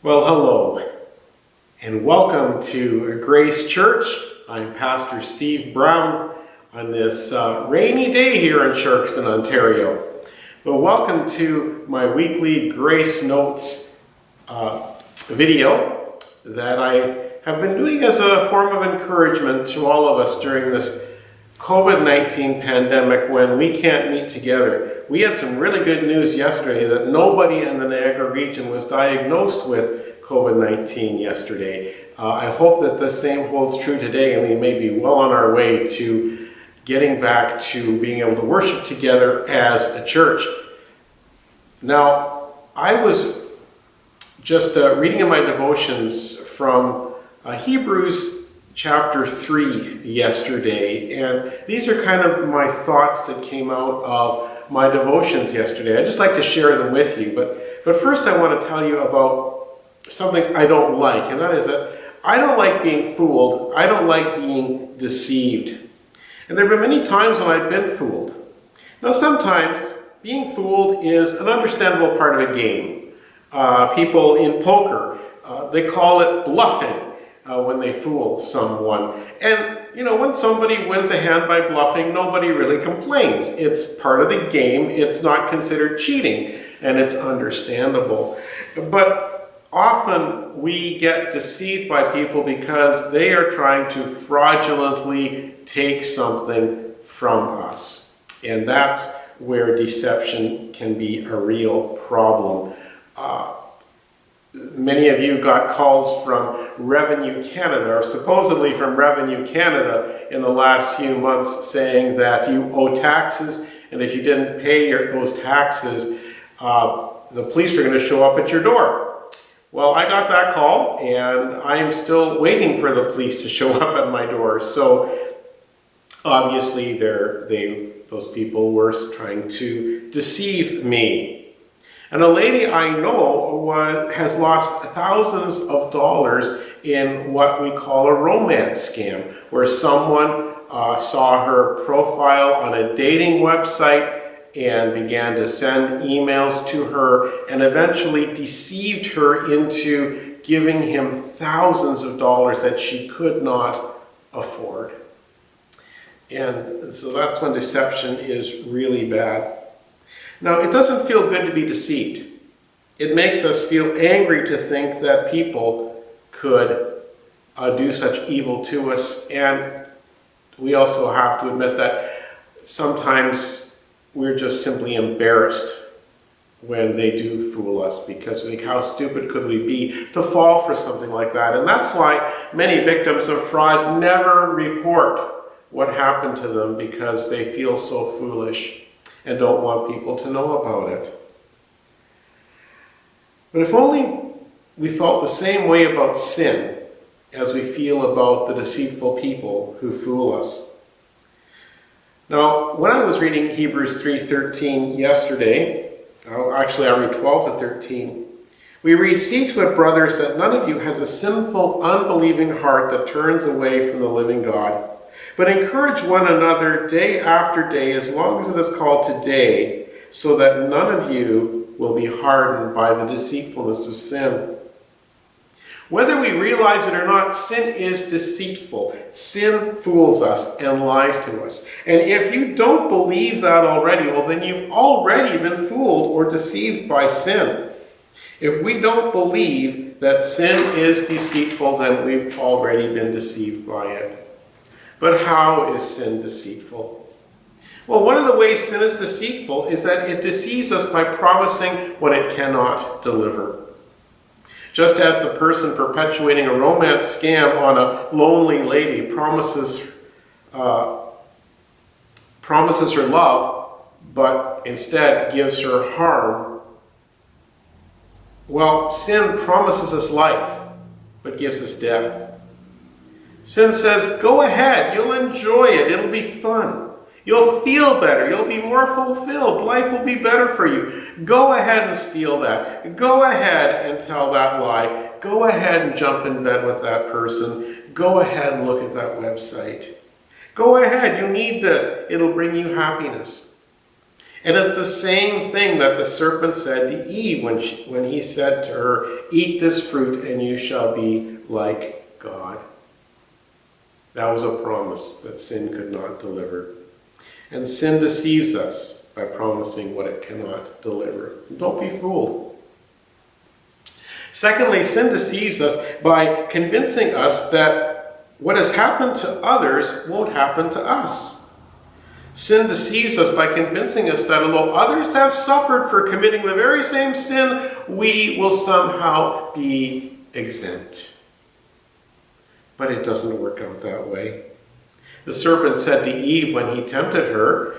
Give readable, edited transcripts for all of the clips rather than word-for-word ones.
Well, hello, and welcome to Grace Church. I'm Pastor Steve Brown on this rainy day here in Sharkston, Ontario. But welcome to my weekly Grace Notes video that I have been doing as a form of encouragement to all of us during this COVID-19 pandemic when we can't meet together. We had some really good news yesterday that nobody in the Niagara region was diagnosed with COVID-19 yesterday. I hope that the same holds true today, and we may be well on our way to getting back to being able to worship together as a church. Now, I was just reading in my devotions from Hebrews chapter 3 yesterday, and these are kind of my thoughts that came out of my devotions yesterday. I'd just like to share them with you, but first I want to tell you about something I don't like, and that is that I don't like being fooled. I don't like being deceived. And there have been many times when I've been fooled. Now sometimes being fooled is an understandable part of a game. People in poker, they call it bluffing. When they fool someone. And, when somebody wins a hand by bluffing, nobody really complains. It's part of the game. It's not considered cheating, and it's understandable. But often we get deceived by people because they are trying to fraudulently take something from us. And that's where deception can be a real problem. Many of you got calls from Revenue Canada, or supposedly from Revenue Canada in the last few months, saying that you owe taxes, and if you didn't pay those taxes, the police are going to show up at your door. Well, I got that call, and I am still waiting for the police to show up at my door. So obviously those people were trying to deceive me. And a lady I know has lost thousands of dollars in what we call a romance scam, where someone saw her profile on a dating website and began to send emails to her and eventually deceived her into giving him thousands of dollars that she could not afford. And so that's when deception is really bad. Now, it doesn't feel good to be deceived. It makes us feel angry to think that people could do such evil to us. And we also have to admit that sometimes we're just simply embarrassed when they do fool us, because we think, how stupid could we be to fall for something like that? And that's why many victims of fraud never report what happened to them, because they feel so foolish and don't want people to know about it. But if only we felt the same way about sin as we feel about the deceitful people who fool us. Now, when I was reading Hebrews 3:13 yesterday, actually I read 12 to 13, we read, "See to it, brothers, that none of you has a sinful, unbelieving heart that turns away from the living God. But encourage one another day after day, as long as it is called today, so that none of you will be hardened by the deceitfulness of sin." Whether we realize it or not, sin is deceitful. Sin fools us and lies to us. And if you don't believe that already, well, then you've already been fooled or deceived by sin. If we don't believe that sin is deceitful, then we've already been deceived by it. But how is sin deceitful? Well, one of the ways sin is deceitful is that it deceives us by promising what it cannot deliver. Just as the person perpetuating a romance scam on a lonely lady promises her love, but instead gives her harm, well, sin promises us life, but gives us death. Sin says, go ahead, you'll enjoy it, it'll be fun. You'll feel better, you'll be more fulfilled, life will be better for you. Go ahead and steal that. Go ahead and tell that lie. Go ahead and jump in bed with that person. Go ahead and look at that website. Go ahead, you need this, it'll bring you happiness. And it's the same thing that the serpent said to Eve when he said to her, "Eat this fruit and you shall be like God." That was a promise that sin could not deliver. And sin deceives us by promising what it cannot deliver. Don't be fooled. Secondly, sin deceives us by convincing us that what has happened to others won't happen to us. Sin deceives us by convincing us that although others have suffered for committing the very same sin, we will somehow be exempt. But it doesn't work out that way. The serpent said to Eve when he tempted her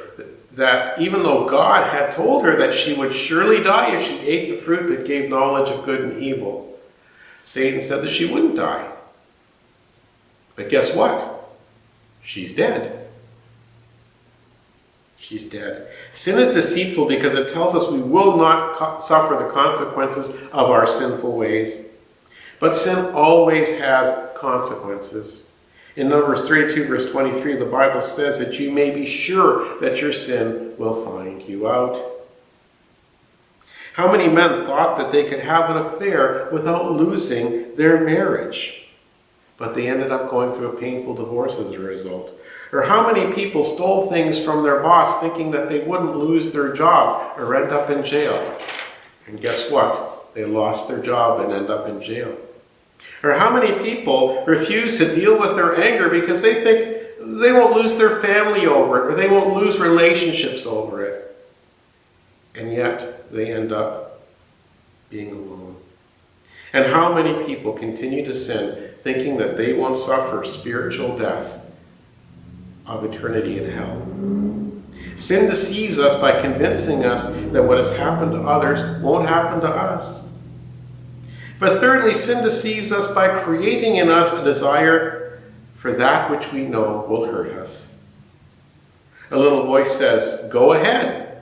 that even though God had told her that she would surely die if she ate the fruit that gave knowledge of good and evil, Satan said that she wouldn't die. But guess what? She's dead. She's dead. Sin is deceitful because it tells us we will not suffer the consequences of our sinful ways. But sin always has consequences. In Numbers 32, verse 23, the Bible says that you may be sure that your sin will find you out. How many men thought that they could have an affair without losing their marriage? But they ended up going through a painful divorce as a result. Or how many people stole things from their boss thinking that they wouldn't lose their job or end up in jail? And guess what? They lost their job and end up in jail. Or how many people refuse to deal with their anger because they think they won't lose their family over it or they won't lose relationships over it. And yet they end up being alone. And how many people continue to sin thinking that they won't suffer spiritual death of eternity in hell? Sin deceives us by convincing us that what has happened to others won't happen to us. But thirdly, sin deceives us by creating in us a desire for that which we know will hurt us. A little voice says, "Go ahead."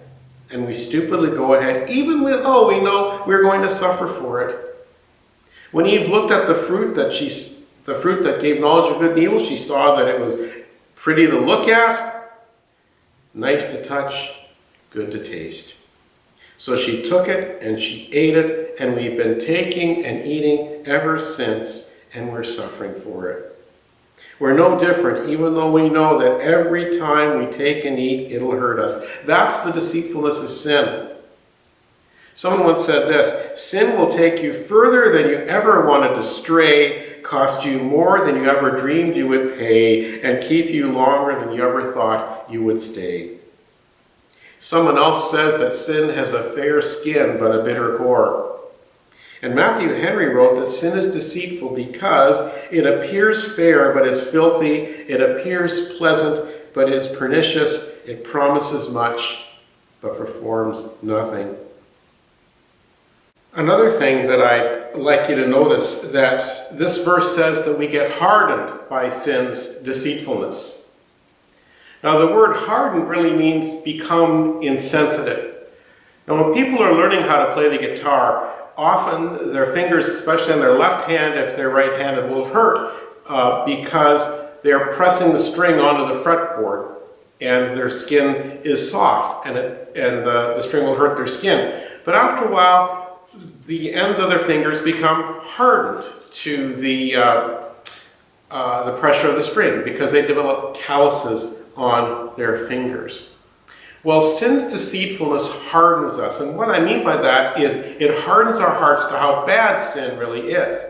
And we stupidly go ahead, even though we know we're going to suffer for it. When Eve looked at the fruit that gave knowledge of good and evil, she saw that it was pretty to look at, nice to touch, good to taste. So she took it and she ate it, and we've been taking and eating ever since, and we're suffering for it. We're no different, even though we know that every time we take and eat, it'll hurt us. That's the deceitfulness of sin. Someone once said this: sin will take you further than you ever wanted to stray, cost you more than you ever dreamed you would pay, and keep you longer than you ever thought you would stay. Someone else says that sin has a fair skin but a bitter core. And Matthew Henry wrote that sin is deceitful because it appears fair but is filthy, it appears pleasant but is pernicious, it promises much but performs nothing. Another thing that I'd like you to notice, that this verse says that we get hardened by sin's deceitfulness. Now, the word hardened really means become insensitive. Now, when people are learning how to play the guitar, often their fingers, especially on their left hand, if they're right-handed, will hurt because they're pressing the string onto the fretboard and their skin is soft, and the string will hurt their skin. But after a while, the ends of their fingers become hardened to the pressure of the string because they develop calluses on their fingers. Well, sin's deceitfulness hardens us, and what I mean by that is it hardens our hearts to how bad sin really is.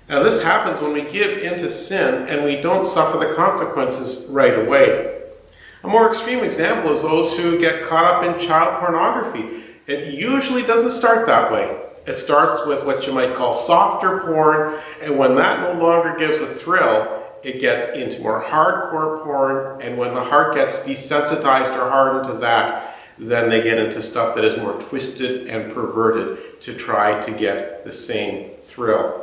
Now, this happens when we give into sin and we don't suffer the consequences right away. A more extreme example is those who get caught up in child pornography. It usually doesn't start that way. It starts with what you might call softer porn, and when that no longer gives a thrill, it gets into more hardcore porn, and when the heart gets desensitized or hardened to that, then they get into stuff that is more twisted and perverted to try to get the same thrill.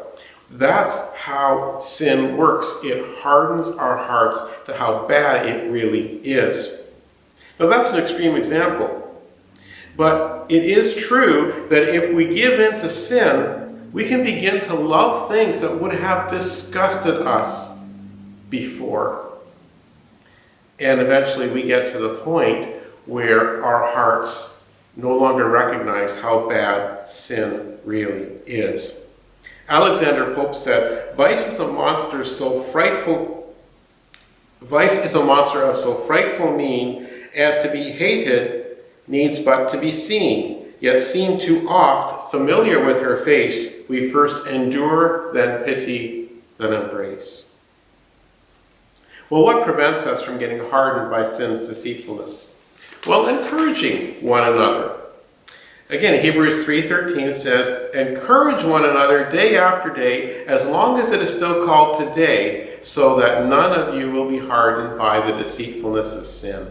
That's how sin works. It hardens our hearts to how bad it really is. Now, that's an extreme example. But it is true that if we give in to sin, we can begin to love things that would have disgusted us before. And eventually we get to the point where our hearts no longer recognize how bad sin really is. Alexander Pope said, Vice is a monster of so frightful mien as to be hated needs but to be seen. Yet seen too oft, familiar with her face, we first endure, then pity, then embrace. Well, what prevents us from getting hardened by sin's deceitfulness? Well, encouraging one another. Again, Hebrews 3:13 says, encourage one another day after day, as long as it is still called today, so that none of you will be hardened by the deceitfulness of sin.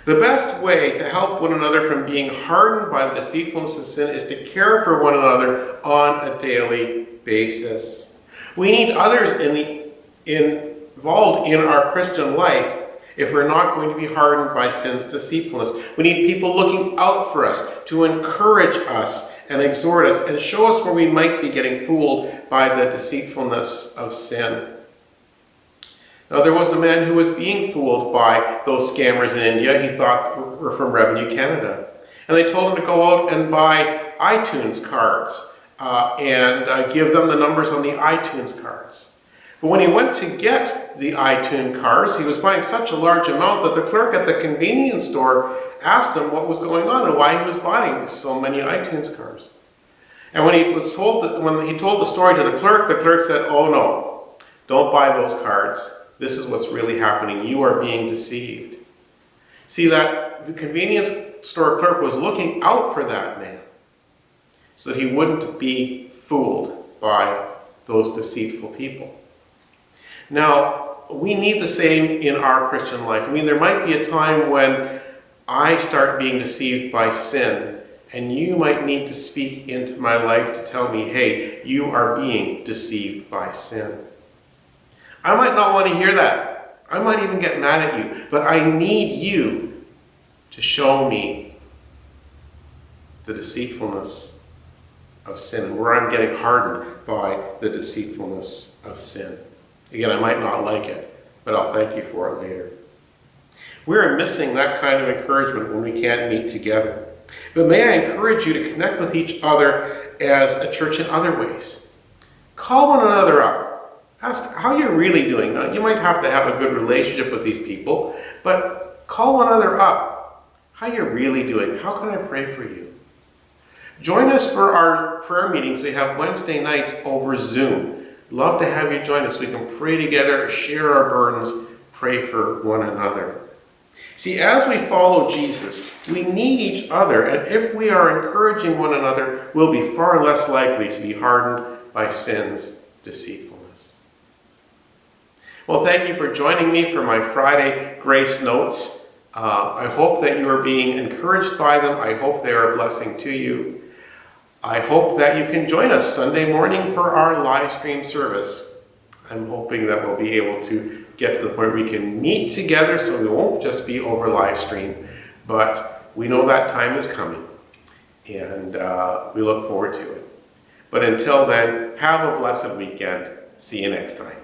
The best way to help one another from being hardened by the deceitfulness of sin is to care for one another on a daily basis. We need others involved in our Christian life if we're not going to be hardened by sin's deceitfulness. We need people looking out for us, to encourage us and exhort us and show us where we might be getting fooled by the deceitfulness of sin. Now, there was a man who was being fooled by those scammers in India he thought were from Revenue Canada. And they told him to go out and buy iTunes cards and give them the numbers on the iTunes cards. But when he went to get the iTunes cards, he was buying such a large amount that the clerk at the convenience store asked him what was going on and why he was buying so many iTunes cards. And when he told the story to the clerk said, "Oh no, don't buy those cards. This is what's really happening. You are being deceived." See, that the convenience store clerk was looking out for that man so that he wouldn't be fooled by those deceitful people. Now, we need the same in our Christian life. I mean, there might be a time when I start being deceived by sin, and you might need to speak into my life to tell me, hey, you are being deceived by sin. I might not want to hear that. I might even get mad at you, but I need you to show me the deceitfulness of sin, where I'm getting hardened by the deceitfulness of sin. Again, I might not like it, but I'll thank you for it later. We're missing that kind of encouragement when we can't meet together. But may I encourage you to connect with each other as a church in other ways. Call one another up. Ask how you're really doing. Now, you might have to have a good relationship with these people, but call one another up. How you're really doing. How can I pray for you? Join us for our prayer meetings we have Wednesday nights over Zoom. Love to have you join us so we can pray together, share our burdens, pray for one another. See, as we follow Jesus, we need each other, and if we are encouraging one another, we'll be far less likely to be hardened by sin's deceitfulness. Well, thank you for joining me for my Friday Grace Notes. I hope that you are being encouraged by them. I hope they are a blessing to you. I hope that you can join us Sunday morning for our live stream service. I'm hoping that we'll be able to get to the point where we can meet together so we won't just be over live stream, but we know that time is coming, and we look forward to it. But until then, have a blessed weekend. See you next time.